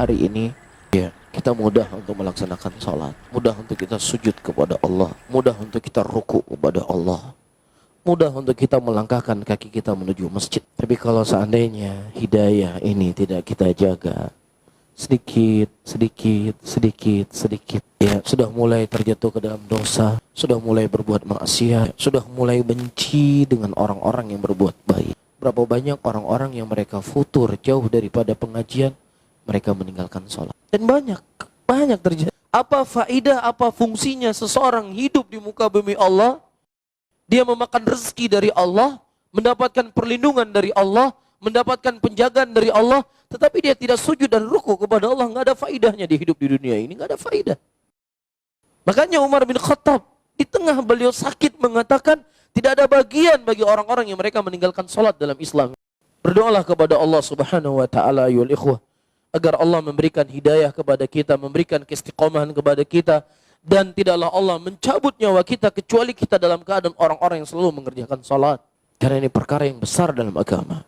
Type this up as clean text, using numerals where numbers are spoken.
hari ini, ya, kita mudah untuk melaksanakan sholat, mudah untuk kita sujud kepada Allah, mudah untuk kita ruku kepada Allah, mudah untuk kita melangkahkan kaki kita menuju masjid. Tapi kalau seandainya hidayah ini tidak kita jaga, sedikit, ya, sudah mulai terjatuh ke dalam dosa, sudah mulai berbuat maksiat, sudah mulai benci dengan orang-orang yang berbuat baik. Berapa banyak orang-orang yang mereka futur jauh daripada pengajian, mereka meninggalkan sholat. Dan banyak terjadi. Apa faedah, apa fungsinya seseorang hidup di muka bumi Allah? Dia memakan rezeki dari Allah, mendapatkan perlindungan dari Allah, mendapatkan penjagaan dari Allah, tetapi dia tidak sujud dan ruku kepada Allah. Nggak ada faedahnya di hidup di dunia ini, nggak ada faedah. Makanya Umar bin Khattab di tengah beliau sakit mengatakan tidak ada bagian bagi orang-orang yang mereka meninggalkan sholat dalam Islam. Berdoalah kepada Allah Subhanahu wa taala ayyuhal ikhwah, agar Allah memberikan hidayah kepada kita, memberikan keistiqomahan kepada kita, dan tidaklah Allah mencabut nyawa kita kecuali kita dalam keadaan orang-orang yang selalu mengerjakan salat. Karena ini perkara yang besar dalam agama.